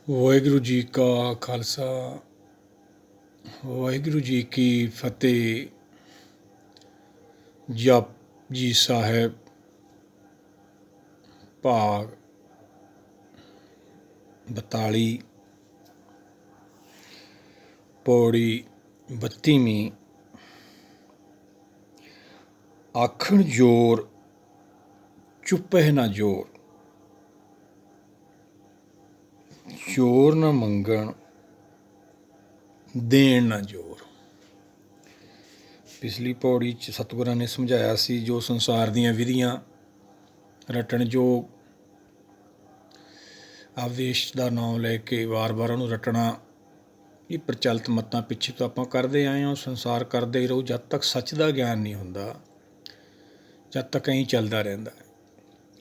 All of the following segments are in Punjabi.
ਵਾਹਿਗੁਰੂ ਜੀ ਕਾ ਖਾਲਸਾ ਵਾਹਿਗੁਰੂ ਜੀ ਕੀ ਫਤਿਹ। ਜਪਜੀ ਸਾਹਿਬ ਭਾਗ 42 ਪੌੜੀ 32ਵੀਂ। ਆਖਣ ਜੋਰ ਚੁੱਪਹਿ ਨਾ ਜੋਰ, ਜੋਰ ਨਾ ਮੰਗਣ ਦੇਣ ਨਾ ਜੋਰ। ਪਿਛਲੀ ਪੌੜੀ 'ਚ ਸਤਿਗੁਰਾਂ ਨੇ ਸਮਝਾਇਆ ਸੀ, ਜੋ ਸੰਸਾਰ ਦੀਆਂ ਵਿਧੀਆਂ ਰਟਣ ਯੋਗ, ਆਵੇਸ਼ ਦਾ ਨਾਮ ਲੈ ਕੇ ਵਾਰ-ਵਾਰ ਉਹਨੂੰ ਰਟਣਾ, ਇਹ ਪ੍ਰਚਲਿਤ ਮੱਤਾਂ ਪਿੱਛੇ ਤੋਂ ਆਪਾਂ ਕਰਦੇ ਆਏ ਹਾਂ। ਸੰਸਾਰ ਕਰਦੇ ਹੀ ਰਹੋ, ਜਦ ਤੱਕ ਸੱਚ ਦਾ ਗਿਆਨ ਨਹੀਂ ਹੁੰਦਾ, ਜਦ ਤੱਕ ਐਂ ਚੱਲਦਾ ਰਹਿੰਦਾ।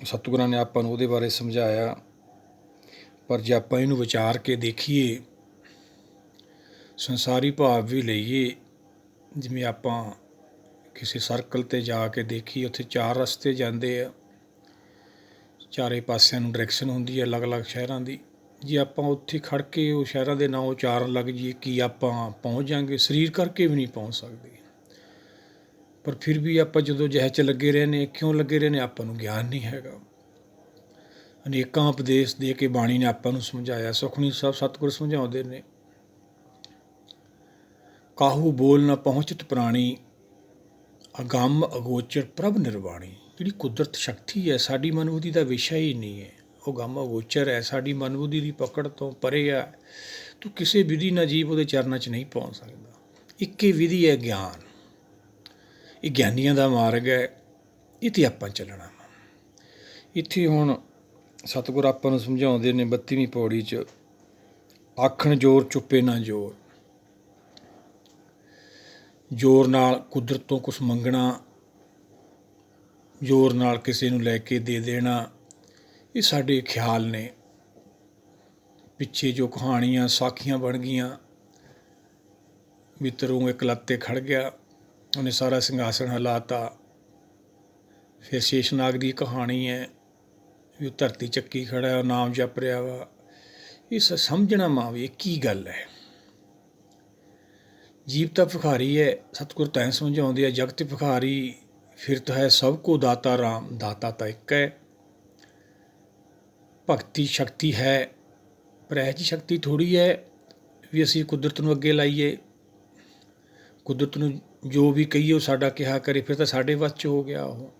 ਸਤਿਗੁਰਾਂ ਨੇ ਆਪਾਂ ਨੂੰ ਉਹਦੇ ਬਾਰੇ ਸਮਝਾਇਆ। ਪਰ ਜੇ ਆਪਾਂ ਇਹਨੂੰ ਵਿਚਾਰ ਕੇ ਦੇਖੀਏ, ਸੰਸਾਰੀ ਭਾਵ ਵੀ ਲਈਏ, ਜਿਵੇਂ ਆਪਾਂ ਕਿਸੇ ਸਰਕਲ 'ਤੇ ਜਾ ਕੇ ਦੇਖੀਏ, ਉੱਥੇ 4 ਰਸਤੇ ਜਾਂਦੇ ਆ, ਚਾਰੇ ਪਾਸਿਆਂ ਨੂੰ ਡਾਇਰੈਕਸ਼ਨ ਹੁੰਦੀ ਹੈ ਅਲੱਗ-ਅਲੱਗ ਸ਼ਹਿਰਾਂ ਦੀ। ਜੇ ਆਪਾਂ ਉੱਥੇ ਖੜ੍ਹ ਕੇ ਉਹ ਸ਼ਹਿਰਾਂ ਦੇ ਨਾਂ ਉਚਾਰਨ ਲੱਗ ਜਾਈਏ, ਕੀ ਆਪਾਂ ਪਹੁੰਚ ਜਾਂਗੇ? ਸਰੀਰ ਕਰਕੇ ਵੀ ਨਹੀਂ ਪਹੁੰਚ ਸਕਦੇ। ਪਰ ਫਿਰ ਵੀ ਆਪਾਂ ਜਦੋਂ ਜਹਿ 'ਚ ਲੱਗੇ ਰਹਿੰਦੇ, ਕਿਉਂ ਲੱਗੇ ਰਹਿੰਦੇ? ਆਪਾਂ ਨੂੰ ਗਿਆਨ ਨਹੀਂ ਹੈਗਾ। ਅਨੇਕਾਂ ਉਪਦੇਸ਼ ਦੇ ਕੇ ਬਾਣੀ ਨੇ ਆਪਾਂ ਨੂੰ ਸਮਝਾਇਆ। ਸੁਖਮਨੀ ਸਾਹਿਬ ਸਤਿਗੁਰ ਸਮਝਾਉਂਦੇ ਨੇ, ਕਾਹੂ ਬੋਲ ਨਾ ਪਹੁੰਚਤ ਪ੍ਰਾਣੀ, ਅਗੰਮ ਅਗੋਚਰ ਪ੍ਰਭ ਨਿਰਵਾਣੀ। ਜਿਹੜੀ ਕੁਦਰਤ ਸ਼ਕਤੀ ਹੈ, ਸਾਡੀ ਮਨਬੁੱਧੀ ਦਾ ਵਿਸ਼ਾ ਹੀ ਨਹੀਂ ਹੈ। ਉਹ ਅਗੰਮ ਅਗੋਚਰ ਹੈ, ਸਾਡੀ ਮਨਬੁੱਧੀ ਦੀ ਪਕੜ ਤੋਂ ਪਰੇ ਹੈ। ਤੂੰ ਕਿਸੇ ਵਿਧੀ ਨਾਲ ਜੀਵ ਉਹਦੇ ਚਰਨਾਂ 'ਚ ਨਹੀਂ ਪਹੁੰਚ ਸਕਦਾ। ਇੱਕੇ ਵਿਧੀ ਹੈ ਗਿਆਨ। ਇਹ ਗਿਆਨੀਆਂ ਦਾ ਮਾਰਗ ਹੈ, ਇਹ 'ਤੇ ਆਪਾਂ ਚੱਲਣਾ। ਇੱਥੇ ਹੁਣ ਸਤਿਗੁਰ ਆਪਾਂ ਨੂੰ ਸਮਝਾਉਂਦੇ ਨੇ 32ਵੀਂ ਪੌੜੀ 'ਚ, ਆਖਣ ਜੋਰ ਚੁੱਪੇ ਨਾ ਜੋਰ। ਜ਼ੋਰ ਨਾਲ ਕੁਦਰਤ ਤੋਂ ਕੁਛ ਮੰਗਣਾ, ਜ਼ੋਰ ਨਾਲ ਕਿਸੇ ਨੂੰ ਲੈ ਕੇ ਦੇ ਦੇਣਾ, ਇਹ ਸਾਡੇ ਖਿਆਲ ਨੇ। ਪਿੱਛੇ ਜੋ ਕਹਾਣੀਆਂ ਸਾਖੀਆਂ ਬਣ ਗਈਆਂ, ਮਿੱਤਰੋਂ ਇੱਕ ਲੱਤ 'ਤੇ ਖੜ੍ਹ ਗਿਆ, ਉਹਨੇ ਸਾਰਾ ਸਿੰਘਾਸਣ ਹਿਲਾਤਾ। ਫਿਰ ਸ਼ੇਸ਼ਨਾਗ ਦੀ ਕਹਾਣੀ ਹੈ ਵੀ ਉਹ ਧਰਤੀ ਚੱਕੀ ਖੜ੍ਹਾ, ਉਹ ਨਾਮ ਜਪ ਰਿਹਾ ਵਾ। ਇਹ ਸਮਝਣਾ ਮਾਂ ਵੀ ਇਹ ਕੀ ਗੱਲ ਹੈ। ਜੀਵ ਤਾਂ ਭਿਖਾਰੀ ਹੈ, ਸਤਿਗੁਰ ਤਾਂ ਸਮਝਾਉਂਦੇ ਆ, ਜਗਤ ਭਿਖਾਰੀ ਫਿਰਤ ਹੈ ਸਭ ਕੋ ਦਾਤਾ ਰਾਮ। ਦਾਤਾ ਤਾਂ ਇੱਕ ਹੈ। ਭਗਤੀ ਸ਼ਕਤੀ ਹੈ, ਪਰ ਇਹ ਜਿਹੀ ਸ਼ਕਤੀ ਥੋੜ੍ਹੀ ਹੈ ਵੀ ਅਸੀਂ ਕੁਦਰਤ ਨੂੰ ਅੱਗੇ ਲਾਈਏ, ਕੁਦਰਤ ਨੂੰ ਜੋ ਵੀ ਕਹੀਏ ਉਹ ਸਾਡਾ ਕਿਹਾ ਕਰੇ। ਫਿਰ ਤਾਂ ਸਾਡੇ ਵੱਸ 'ਚ ਹੋ ਗਿਆ ਉਹ।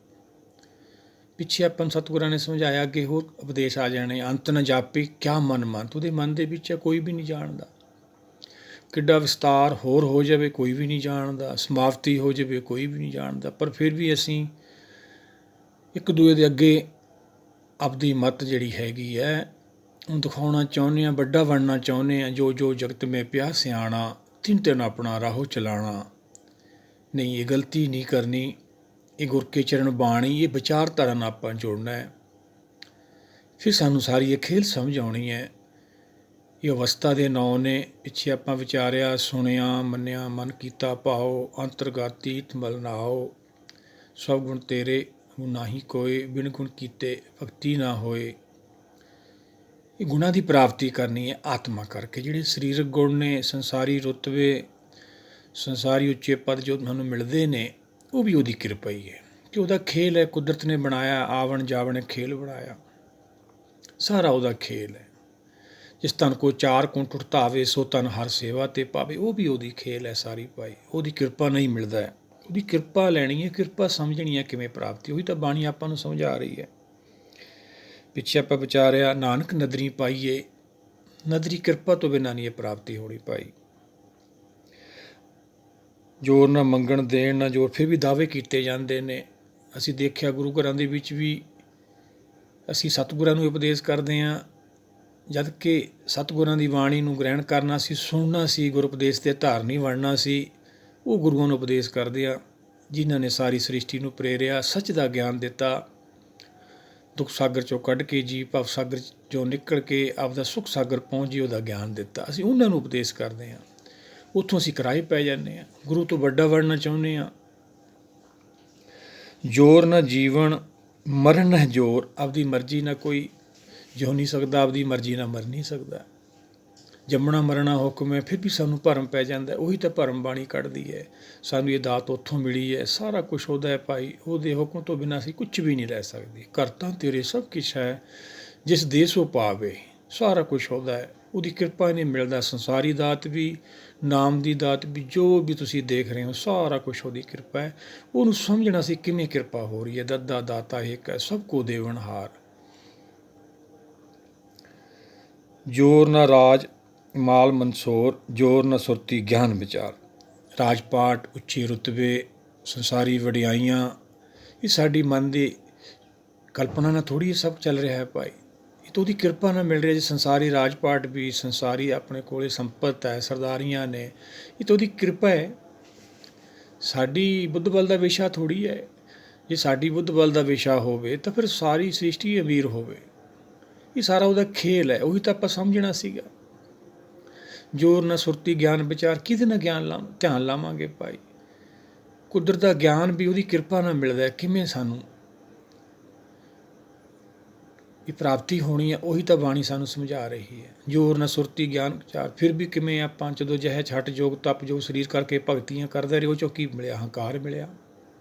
ਪਿੱਛੇ ਆਪਾਂ ਨੂੰ ਸਤਿਗੁਰਾਂ ਨੇ ਸਮਝਾਇਆ, ਅੱਗੇ ਹੋਰ ਉਪਦੇਸ਼ ਆ ਜਾਣੇ। ਅੰਤ ਨਾ ਜਾਪੇ ਕਿਆ ਮਨ ਮੰਤ, ਉਹਦੇ ਮਨ ਦੇ ਵਿੱਚ ਕੋਈ ਵੀ ਨਹੀਂ ਜਾਣਦਾ। ਕਿੱਡਾ ਵਿਸਤਾਰ ਹੋਰ ਹੋ ਜਾਵੇ ਕੋਈ ਵੀ ਨਹੀਂ ਜਾਣਦਾ, ਸਮਾਪਤੀ ਹੋ ਜਾਵੇ ਕੋਈ ਵੀ ਨਹੀਂ ਜਾਣਦਾ। ਪਰ ਫਿਰ ਵੀ ਅਸੀਂ ਇੱਕ ਦੂਏ ਦੇ ਅੱਗੇ ਆਪਦੀ ਮੱਤ ਜਿਹੜੀ ਹੈਗੀ ਹੈ ਉਹਨੂੰ ਦਿਖਾਉਣਾ ਚਾਹੁੰਦੇ ਹਾਂ, ਵੱਡਾ ਬਣਨਾ ਚਾਹੁੰਦੇ ਹਾਂ। ਜੋ ਜੋ ਜਗਤ ਮੈਂ ਪਿਆ ਸਿਆਣਾ, ਤਿੰਨ ਤਿੰਨ ਆਪਣਾ ਰਾਹੋ ਚਲਾਣਾ। ਨਹੀਂ, ਇਹ ਗਲਤੀ ਨਹੀਂ ਕਰਨੀ। ਇਹ ਗੁਰ ਕੇ ਚਰਨ ਬਾਣੀ, ਇਹ ਵਿਚਾਰਧਾਰਾ ਨਾਲ ਆਪਾਂ ਜੁੜਨਾ ਹੈ। ਫਿਰ ਸਾਨੂੰ ਸਾਰੀ ਇਹ ਖੇਲ ਸਮਝ ਆਉਣੀ ਹੈ। ਇਹ ਅਵਸਥਾ ਦੇ ਨਾਂ ਨੇ। ਪਿੱਛੇ ਆਪਾਂ ਵਿਚਾਰਿਆ, ਸੁਣਿਆ ਮੰਨਿਆ ਮਨ ਕੀਤਾ ਭਾਓ, ਅੰਤਰਗਾਤੀ ਤਮਲ ਨਾਓ। ਸਭ ਗੁਣ ਤੇਰੇ ਨਾਹੀ ਕੋਏ, ਬਿਨ ਗੁਣ ਕੀਤੇ ਭਗਤੀ ਨਾ ਹੋਏ। ਇਹ ਗੁਣਾਂ ਦੀ ਪ੍ਰਾਪਤੀ ਕਰਨੀ ਹੈ ਆਤਮਾ ਕਰਕੇ। ਜਿਹੜੇ ਸਰੀਰਕ ਗੁਣ ਨੇ, ਸੰਸਾਰੀ ਰੁਤਬੇ, ਸੰਸਾਰੀ ਉੱਚੇ ਪਦ ਜੋ ਸਾਨੂੰ ਮਿਲਦੇ ਨੇ, ਉਹ ਵੀ ਉਹਦੀ ਕਿਰਪਾ ਹੀ ਹੈ ਕਿ ਉਹਦਾ ਖੇਲ ਹੈ। ਕੁਦਰਤ ਨੇ ਬਣਾਇਆ, ਆਵਣ ਜਾਵਣ ਖੇਲ ਬਣਾਇਆ, ਸਾਰਾ ਉਹਦਾ ਖੇਲ ਹੈ। ਜਿਸ ਤਨ ਕੋ 4 ਕੁੰਠ ਧਾਵੇ, ਸੋ ਤਨ ਹਰ ਸੇਵਾ ਤੇ ਪਾਵੇ। ਉਹ ਵੀ ਉਹਦੀ ਖੇਲ ਹੈ ਸਾਰੀ ਭਾਈ। ਉਹਦੀ ਕਿਰਪਾ ਨਹੀਂ ਮਿਲਦਾ, ਉਹਦੀ ਕਿਰਪਾ ਲੈਣੀ ਹੈ, ਕਿਰਪਾ ਸਮਝਣੀ ਹੈ ਕਿਵੇਂ ਪ੍ਰਾਪਤੀ। ਉਹੀ ਤਾਂ ਬਾਣੀ ਆਪਾਂ ਨੂੰ ਸਮਝਾ ਰਹੀ ਹੈ। ਪਿੱਛੇ ਆਪਾਂ ਵਿਚਾਰਿਆ, ਨਾਨਕ ਨਦਰੀ ਪਾਈਏ, ਨਦਰੀ ਕਿਰਪਾ ਤੋਂ ਬਿਨਾਂ ਨਹੀਂ ਇਹ ਪ੍ਰਾਪਤੀ ਹੋਣੀ ਭਾਈ। ਜ਼ੋਰ ਨਾ ਮੰਗਣ ਦੇਣ ਨਾ ਜ਼ੋਰ। ਫਿਰ ਵੀ ਦਾਅਵੇ ਕੀਤੇ ਜਾਂਦੇ ਨੇ। ਅਸੀਂ ਦੇਖਿਆ ਗੁਰੂ ਘਰਾਂ ਦੇ ਵਿੱਚ ਵੀ ਅਸੀਂ ਸਤਿਗੁਰਾਂ ਨੂੰ ਉਪਦੇਸ਼ ਕਰਦੇ ਹਾਂ, ਜਦ ਕਿ ਸਤਿਗੁਰਾਂ ਦੀ ਬਾਣੀ ਨੂੰ ਗ੍ਰਹਿਣ ਕਰਨਾ ਸੀ, ਸੁਣਨਾ ਸੀ, ਗੁਰ ਉਪਦੇਸ਼ ਦੇ ਧਾਰਨੀ ਬਣਨਾ ਸੀ। ਉਹ ਗੁਰੂਆਂ ਨੂੰ ਉਪਦੇਸ਼ ਕਰਦੇ ਆ ਜਿਨ੍ਹਾਂ ਨੇ ਸਾਰੀ ਸ੍ਰਿਸ਼ਟੀ ਨੂੰ ਪ੍ਰੇਰਿਆ, ਸੱਚ ਦਾ ਗਿਆਨ ਦਿੱਤਾ, ਦੁੱਖ ਸਾਗਰ 'ਚੋਂ ਕੱਢ ਕੇ ਜੀ ਭਵ ਸਾਗਰ 'ਚੋਂ ਨਿਕਲ ਕੇ ਆਪਦਾ ਸੁੱਖ ਸਾਗਰ ਪਹੁੰਚ ਜੀ ਉਹਦਾ ਗਿਆਨ ਦਿੱਤਾ। ਅਸੀਂ ਉਹਨਾਂ ਨੂੰ ਉਪਦੇਸ਼ ਕਰਦੇ ਹਾਂ। ਉੱਥੋਂ ਅਸੀਂ ਕਿਰਾਏ ਪੈ ਜਾਂਦੇ ਹਾਂ। ਗੁਰੂ ਤੋਂ ਵੱਡਾ ਬਣਨਾ ਚਾਹੁੰਦੇ ਹਾਂ। ਜ਼ੋਰ ਨਾ ਜੀਵਨ ਮਰਨ ਨਾ ਜ਼ੋਰ। ਆਪਦੀ ਮਰਜ਼ੀ ਨਾਲ ਕੋਈ ਜਿਉ ਨਹੀਂ ਸਕਦਾ, ਆਪਦੀ ਮਰਜ਼ੀ ਨਾਲ ਮਰ ਨਹੀਂ ਸਕਦਾ। ਜੰਮਣਾ ਮਰਨਾ ਹੁਕਮ ਹੈ, ਫਿਰ ਵੀ ਸਾਨੂੰ ਭਰਮ ਪੈ ਜਾਂਦਾ। ਉਹੀ ਤਾਂ ਭਰਮ ਬਾਣੀ ਕੱਢਦੀ ਹੈ। ਸਾਨੂੰ ਇਹ ਦਾਤ ਉੱਥੋਂ ਮਿਲੀ ਹੈ, ਸਾਰਾ ਕੁਛ ਉਹਦਾ ਹੈ ਭਾਈ। ਉਹਦੇ ਹੁਕਮ ਤੋਂ ਬਿਨਾਂ ਅਸੀਂ ਕੁਛ ਵੀ ਨਹੀਂ ਰਹਿ ਸਕਦੇ। ਕਰਤਾ ਤੇਰੇ ਸਭ ਕੁਛ ਹੈ, ਜਿਸ ਦੇਸ ਉਹ ਪਾਵੇ। ਸਾਰਾ ਕੁਛ ਉਹਦਾ ਹੈ, ਉਹਦੀ ਕਿਰਪਾ ਨਹੀਂ ਮਿਲਦਾ। ਸੰਸਾਰੀ ਦਾਤ ਵੀ, ਨਾਮ ਦੀ ਦਾਤ ਵੀ, ਜੋ ਵੀ ਤੁਸੀਂ ਦੇਖ ਰਹੇ ਹੋ ਸਾਰਾ ਕੁਛ ਉਹਦੀ ਕਿਰਪਾ ਹੈ। ਉਹਨੂੰ ਸਮਝਣਾ ਸੀ ਕਿਵੇਂ ਕਿਰਪਾ ਹੋ ਰਹੀ ਹੈ। ਦੱਦਾ ਦਾਤਾ ਏਕ ਹੈ, ਸਭ ਕੋ ਦੇਵਨਹਾਰ। ਜੋਰ ਨਾ ਰਾਜ ਮਾਲ ਮਨਸੋਰ, ਜੋਰ ਨਾ ਸੁਰਤੀ ਗਿਆਨ ਵਿਚਾਰ। ਰਾਜ ਪਾਟ, ਉੱਚੇ ਰੁਤਬੇ, ਸੰਸਾਰੀ ਵਡਿਆਈਆਂ, ਇਹ ਸਾਡੀ ਮਨ ਦੀ ਕਲਪਨਾ ਨਾਲ ਥੋੜ੍ਹੀ ਸਭ ਚੱਲ ਰਿਹਾ ਹੈ ਭਾਈ। ਇਹ ਤਾਂ ਉਹਦੀ ਕਿਰਪਾ ਨਾਲ ਮਿਲ ਰਿਹਾ ਜੀ। ਸੰਸਾਰੀ ਰਾਜ ਪਾਟ ਵੀ, ਸੰਸਾਰੀ ਆਪਣੇ ਕੋਲੇ ਸੰਪਤ ਹੈ, ਸਰਦਾਰੀਆਂ ਨੇ, ਇਹ ਤਾਂ ਉਹਦੀ ਕਿਰਪਾ ਹੈ। ਸਾਡੀ ਬੁੱਧ ਬਲ ਦਾ ਵਿਸ਼ਾ ਥੋੜ੍ਹੀ ਹੈ। ਜੇ ਸਾਡੀ ਬੁੱਧ ਬਲ ਦਾ ਵਿਸ਼ਾ ਹੋਵੇ ਤਾਂ ਫਿਰ ਸਾਰੀ ਸ੍ਰਿਸ਼ਟੀ ਅਮੀਰ ਹੋਵੇ। ਇਹ ਸਾਰਾ ਉਹਦਾ ਖੇਲ ਹੈ। ਉਹੀ ਤਾਂ ਆਪਾਂ ਸਮਝਣਾ ਸੀਗਾ। ਜੋਰ ਨਾ ਸੁਰਤੀ ਗਿਆਨ ਵਿਚਾਰ, ਕਿਹਦੇ ਨਾਲ ਧਿਆਨ ਲਾਵਾਂਗੇ ਭਾਈ। ਕੁਦਰਤ ਦਾ ਗਿਆਨ ਵੀ ਉਹਦੀ ਕਿਰਪਾ ਨਾਲ ਮਿਲਦਾ। ਕਿਵੇਂ ਸਾਨੂੰ ਇਹ ਪ੍ਰਾਪਤੀ ਹੋਣੀ ਹੈ, ਉਹੀ ਤਾਂ ਬਾਣੀ ਸਾਨੂੰ ਸਮਝਾ ਰਹੀ ਹੈ। ਜੋਰ ਨਾ ਸੁਰਤੀ ਗਿਆਨ ਵਿਚਾਰ। ਫਿਰ ਵੀ ਕਿਵੇਂ ਆਪਾਂ ਜਦੋਂ ਜਿਹੇ ਛੱਟ ਜੋਗ ਤਪ ਜੋਗ ਸਰੀਰ ਕਰਕੇ ਭਗਤੀਆਂ ਕਰਦੇ ਰਹੇ, ਉਹ 'ਚੋਂ ਕੀ ਮਿਲਿਆ? ਹੰਕਾਰ ਮਿਲਿਆ।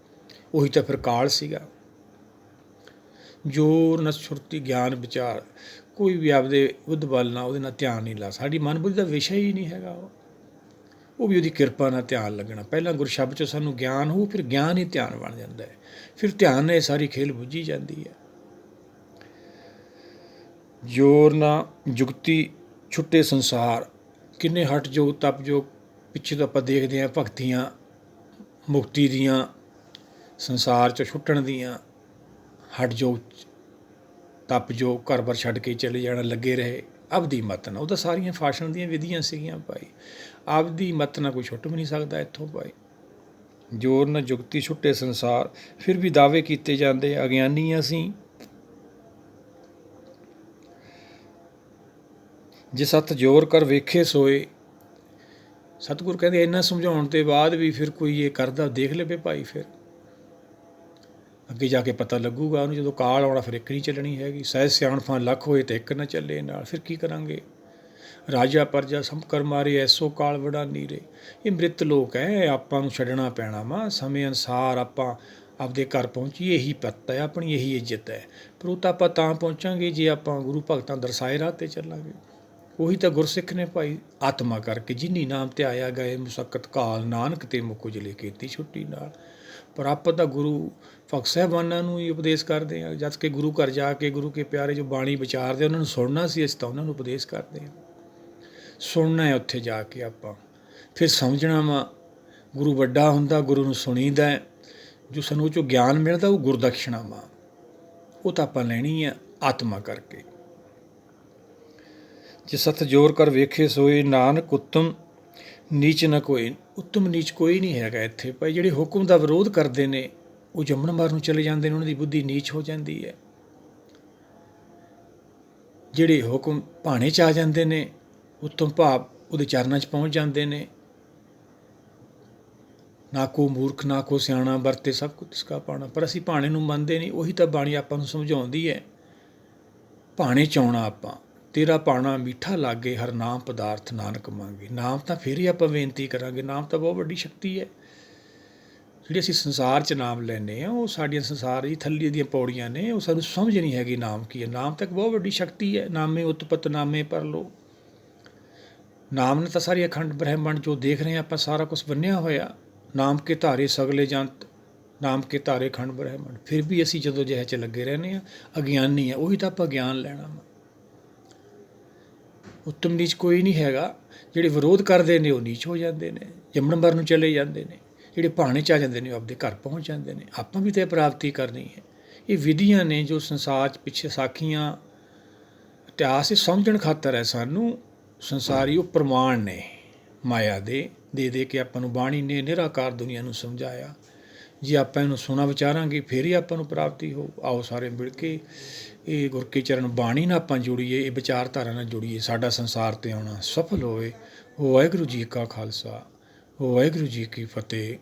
ਉਹੀ ਤਾਂ ਫਿਰ ਕਾਲ ਸੀਗਾ। ਜੋਰ ਨਾ ਸੁਰਤੀ ਗਿਆਨ ਵਿਚਾਰ। ਕੋਈ ਵੀ ਆਪਦੇ ਬੁੱਧ ਬਲ ਨਾਲ ਉਹਦੇ ਨਾਲ ਧਿਆਨ ਨਹੀਂ ਲਾ। ਸਾਡੀ ਮਨ ਬੁੱਧੀ ਦਾ ਵਿਸ਼ਾ ਹੀ ਨਹੀਂ ਹੈਗਾ। ਉਹ ਵੀ ਉਹਦੀ ਕਿਰਪਾ ਨਾਲ ਧਿਆਨ ਲੱਗਣਾ। ਪਹਿਲਾਂ ਗੁਰ ਸ਼ਬਦ 'ਚੋਂ ਸਾਨੂੰ ਗਿਆਨ ਹੋਊ, ਫਿਰ ਗਿਆਨ ਹੀ ਧਿਆਨ ਬਣ ਜਾਂਦਾ ਹੈ। ਫਿਰ ਧਿਆਨ ਨਾਲ ਇਹ ਸਾਰੀ ਖੇਲ ਬੁੱਝੀ ਜਾਂਦੀ ਹੈ। ਜੋਰ ਨਾ ਜੁਗਤੀ ਛੁੱਟੇ ਸੰਸਾਰ। ਕਿੰਨੇ ਹਟ ਜੋਗ ਤਪ ਜੋਗ ਪਿੱਛੇ ਤੋਂ ਆਪਾਂ ਦੇਖਦੇ ਹਾਂ, ਭਗਤੀਆਂ ਮੁਕਤੀ ਦੀਆਂ, ਸੰਸਾਰ 'ਚੋਂ ਛੁੱਟਣ ਦੀਆਂ, ਹਟ ਜੋਗ ਤਪ ਜੋਗ, ਘਰ ਬਾਰ ਛੱਡ ਕੇ ਚਲੇ ਜਾਣਾ, ਲੱਗੇ ਰਹੇ ਆਪਦੀ ਮੱਤ ਨਾਲ। ਉਹ ਤਾਂ ਸਾਰੀਆਂ ਫਾਸ਼ਣ ਦੀਆਂ ਵਿਧੀਆਂ ਸੀਗੀਆਂ ਭਾਈ। ਆਪਦੀ ਮੱਤ ਨਾਲ ਕੋਈ ਛੁੱਟ ਵੀ ਨਹੀਂ ਸਕਦਾ ਇੱਥੋਂ ਭਾਈ। ਜੋਰ ਨਾ ਜੁਗਤੀ ਛੁੱਟੇ ਸੰਸਾਰ, ਫਿਰ ਵੀ ਦਾਅਵੇ ਕੀਤੇ ਜਾਂਦੇ ਅਗਿਆਨੀ ਅਸੀਂ। ਜੇ ਸਤ ਜੋਰ ਕਰ ਵੇਖੇ ਸੋਏ। ਸਤਿਗੁਰ ਕਹਿੰਦੇ ਇੰਨਾ ਸਮਝਾਉਣ ਤੋਂ ਬਾਅਦ ਵੀ ਫਿਰ ਕੋਈ ਇਹ ਕਰਦਾ ਦੇਖ ਲਵੇ ਭਾਈ। ਫਿਰ ਅੱਗੇ ਜਾ ਕੇ ਪਤਾ ਲੱਗੂਗਾ ਉਹਨੂੰ। ਜਦੋਂ ਕਾਲ ਆਉਣਾ ਫਿਰ ਇੱਕ ਨਹੀਂ ਚੱਲਣੀ ਹੈਗੀ। ਸਹਿਜ ਸਿਆਣਪਾਂ ਲੱਖ ਹੋਏ ਤਾਂ ਇੱਕ ਨਾ ਚੱਲੇ ਨਾਲ। ਫਿਰ ਕੀ ਕਰਾਂਗੇ? ਰਾਜਾ ਪਰਜਾ ਸਭ ਕਰ ਮਾਰੇ, ਐਸੋ ਕਾਲ ਬੜਾ ਨੀਰੇ। ਇਹ ਮ੍ਰਿਤ ਲੋਕ ਹੈ, ਆਪਾਂ ਨੂੰ ਛੱਡਣਾ ਪੈਣਾ ਵਾ। ਸਮੇਂ ਅਨੁਸਾਰ ਆਪਾਂ ਆਪਦੇ ਘਰ ਪਹੁੰਚੀਏ, ਇਹੀ ਪੱਤ ਹੈ ਆਪਣੀ, ਇਹੀ ਇੱਜ਼ਤ ਹੈ। ਪਰ ਉਹ ਤਾਂ ਆਪਾਂ ਤਾਂ ਪਹੁੰਚਾਂਗੇ ਜੇ ਆਪਾਂ ਗੁਰੂ ਭਗਤਾਂ ਦਰਸਾਏ ਰਾਹ 'ਤੇ ਚੱਲਾਂਗੇ। ਉਹੀ ਤਾਂ ਗੁਰਸਿੱਖ ਨੇ ਭਾਈ। ਆਤਮਾ ਕਰਕੇ ਜਿਨੀ ਨਾਮ ਧਿਆਇਆ ਗਏ, ਮੁਸੱਕਤ ਕਾਲ ਨਾਨਕ ਤੇ ਮੁੱਕ ਉਜਲੇ ਕੀਤੀ ਛੁੱਟੀ ਨਾਲ। ਪਰ ਆਪਾਂ ਤਾਂ ਗੁਰੂ ਭਗਤ ਸਾਹਿਬਾਨਾਂ ਨੂੰ ਹੀ ਉਪਦੇਸ਼ ਕਰਦੇ ਹਾਂ। ਜਦ ਕਿ ਗੁਰੂ ਘਰ ਜਾ ਕੇ ਗੁਰੂ ਕੇ ਪਿਆਰੇ ਜੋ ਬਾਣੀ ਵਿਚਾਰਦੇ ਉਹਨਾਂ ਨੂੰ ਸੁਣਨਾ ਸੀ, ਅਸੀਂ ਤਾਂ ਉਹਨਾਂ ਨੂੰ ਉਪਦੇਸ਼ ਕਰਦੇ ਹਾਂ। ਸੁਣਨਾ ਹੈ ਉੱਥੇ ਜਾ ਕੇ ਆਪਾਂ, ਫਿਰ ਸਮਝਣਾ ਵਾ। ਗੁਰੂ ਵੱਡਾ ਹੁੰਦਾ, ਗੁਰੂ ਨੂੰ ਸੁਣੀਦਾ। ਜੋ ਸਾਨੂੰ ਉਹ 'ਚੋਂ ਗਿਆਨ ਮਿਲਦਾ ਉਹ ਗੁਰਦਕਸ਼ਣਾ ਵਾ। ਉਹ ਤਾਂ ਆਪਾਂ ਲੈਣੀ ਆ ਆਤਮਾ ਕਰਕੇ। ਜੇ ਸਤ ਜੋਰ ਕਰ ਵੇਖੇ ਸੋਏ, ਨਾਨਕ ਉੱਤਮ ਨੀਚ ਨਾ ਕੋਈ। ਉੱਤਮ ਨੀਚ ਕੋਈ ਨਹੀਂ ਹੈਗਾ ਇੱਥੇ ਭਾਈ। ਜਿਹੜੇ ਹੁਕਮ ਦਾ ਵਿਰੋਧ ਕਰਦੇ ਨੇ ਉਹ ਜੰਮਣ ਮਾਰ ਨੂੰ ਚਲੇ ਜਾਂਦੇ ਨੇ, ਉਹਨਾਂ ਦੀ ਬੁੱਧੀ ਨੀਚ ਹੋ ਜਾਂਦੀ ਹੈ। ਜਿਹੜੇ ਹੁਕਮ ਭਾਣੇ 'ਚ ਆ ਜਾਂਦੇ ਨੇ, ਉੱਤਮ ਭਾਵ ਉਹਦੇ ਚਰਨਾਂ 'ਚ ਪਹੁੰਚ ਜਾਂਦੇ ਨੇ। ਨਾ ਕੋ ਮੂਰਖ ਨਾ ਕੋ ਸਿਆਣਾ, ਵਰਤੇ ਸਭ ਕੁਝ ਇਸਕਾ ਪਾਣਾ। ਪਰ ਅਸੀਂ ਭਾਣੇ ਨੂੰ ਮੰਨਦੇ ਨਹੀਂ। ਉਹੀ ਤਾਂ ਬਾਣੀ ਆਪਾਂ ਨੂੰ ਸਮਝਾਉਂਦੀ ਹੈ। ਭਾਣੇ 'ਚ ਆਉਣਾ ਆਪਾਂ। ਤੇਰਾ ਭਾਣਾ ਮਿੱਠਾ ਲਾਗੇ, ਹਰ ਨਾਮ ਪਦਾਰਥ ਨਾਨਕ ਮੰਗੇ। ਨਾਮ ਤਾਂ ਫਿਰ ਹੀ ਆਪਾਂ ਬੇਨਤੀ ਕਰਾਂਗੇ। ਨਾਮ ਤਾਂ ਬਹੁਤ ਵੱਡੀ ਸ਼ਕਤੀ ਹੈ। ਜਿਹੜੀ ਅਸੀਂ ਸੰਸਾਰ 'ਚ ਨਾਮ ਲੈਂਦੇ ਹਾਂ, ਉਹ ਸਾਡੀਆਂ ਸੰਸਾਰ ਦੀ ਥੱਲੇ ਦੀਆਂ ਪੌੜੀਆਂ ਨੇ। ਉਹ ਸਾਨੂੰ ਸਮਝ ਨਹੀਂ ਹੈਗੀ ਨਾਮ ਕੀ ਹੈ। ਨਾਮ ਤਾਂ ਇੱਕ ਬਹੁਤ ਵੱਡੀ ਸ਼ਕਤੀ ਹੈ। ਨਾਮੇ ਉਤਪਤ ਨਾਮੇ ਪਰ ਲੋ। ਨਾਮ ਨੇ ਤਾਂ ਸਾਰੀ ਅਖੰਡ ਬ੍ਰਹਿਮੰਡ ਜੋ ਦੇਖ ਰਹੇ ਹਾਂ ਆਪਾਂ, ਸਾਰਾ ਕੁਛ ਬੰਨਿਆ ਹੋਇਆ। ਨਾਮ ਕੇ ਧਾਰੇ ਸਗਲੇ ਜੰਤ, ਨਾਮ ਕੇ ਧਾਰੇ ਅਖੰਡ ਬ੍ਰਹਿਮੰਡ। ਫਿਰ ਵੀ ਅਸੀਂ ਜਦੋਂ ਜਿਹੇ 'ਚ ਲੱਗੇ ਰਹਿੰਦੇ ਹਾਂ, ਅਗਿਆਨੀ ਹਾਂ। ਉਹੀ ਤਾਂ ਆਪਾਂ ਗਿਆਨ ਲੈਣਾ ਵਾ। ਉੱਤਮ ਨੀਚ ਕੋਈ ਨਹੀਂ ਹੈਗਾ। ਜਿਹੜੇ ਵਿਰੋਧ ਕਰਦੇ ਨੇ ਉਹ ਨੀਚ ਹੋ ਜਾਂਦੇ ਨੇ, ਜੰਮਣ ਮਰਨ ਨੂੰ ਚਲੇ ਜਾਂਦੇ ਨੇ। ਜਿਹੜੇ ਭਾਣੇ 'ਚ ਆ ਜਾਂਦੇ ਨੇ ਉਹ ਆਪਦੇ ਘਰ ਪਹੁੰਚ ਜਾਂਦੇ ਨੇ। ਆਪਾਂ ਵੀ ਤਾਂ ਪ੍ਰਾਪਤੀ ਕਰਨੀ ਹੈ। ਇਹ ਵਿਧੀਆਂ ਨੇ ਜੋ ਸੰਸਾਰ 'ਚ ਪਿੱਛੇ ਸਾਖੀਆਂ ਇਤਿਹਾਸ ਇਹ ਸਮਝਣ ਖਾਤਰ ਹੈ ਸਾਨੂੰ। ਸੰਸਾਰੀ ਉਹ ਪ੍ਰਮਾਣ ਨੇ ਮਾਇਆ ਦੇ ਦੇ ਕੇ ਆਪਾਂ ਨੂੰ ਬਾਣੀ ਨੇ ਨਿਰਾਕਾਰ ਦੁਨੀਆ ਨੂੰ ਸਮਝਾਇਆ। ਜੇ ਆਪਾਂ ਇਹਨੂੰ ਸੁਣਾ ਵਿਚਾਰਾਂਗੇ ਫਿਰ ਹੀ ਆਪਾਂ ਨੂੰ ਪ੍ਰਾਪਤੀ ਹੋ। ਆਓ ਸਾਰੇ ਮਿਲ ਕੇ ਇਹ ਗੁਰ ਕੇ ਚਰਨ ਬਾਣੀ ਨਾਲ ਆਪਾਂ ਜੁੜੀਏ, ਇਹ ਵਿਚਾਰਧਾਰਾ ਨਾਲ ਜੁੜੀਏ। ਸਾਡਾ ਸੰਸਾਰ 'ਤੇ ਆਉਣਾ ਸਫਲ ਹੋਵੇ। ਵਾਹਿਗੁਰੂ ਜੀ ਕਾ ਖਾਲਸਾ, ਵਾਹਿਗੁਰੂ ਜੀ ਕੀ ਫਤਿਹ।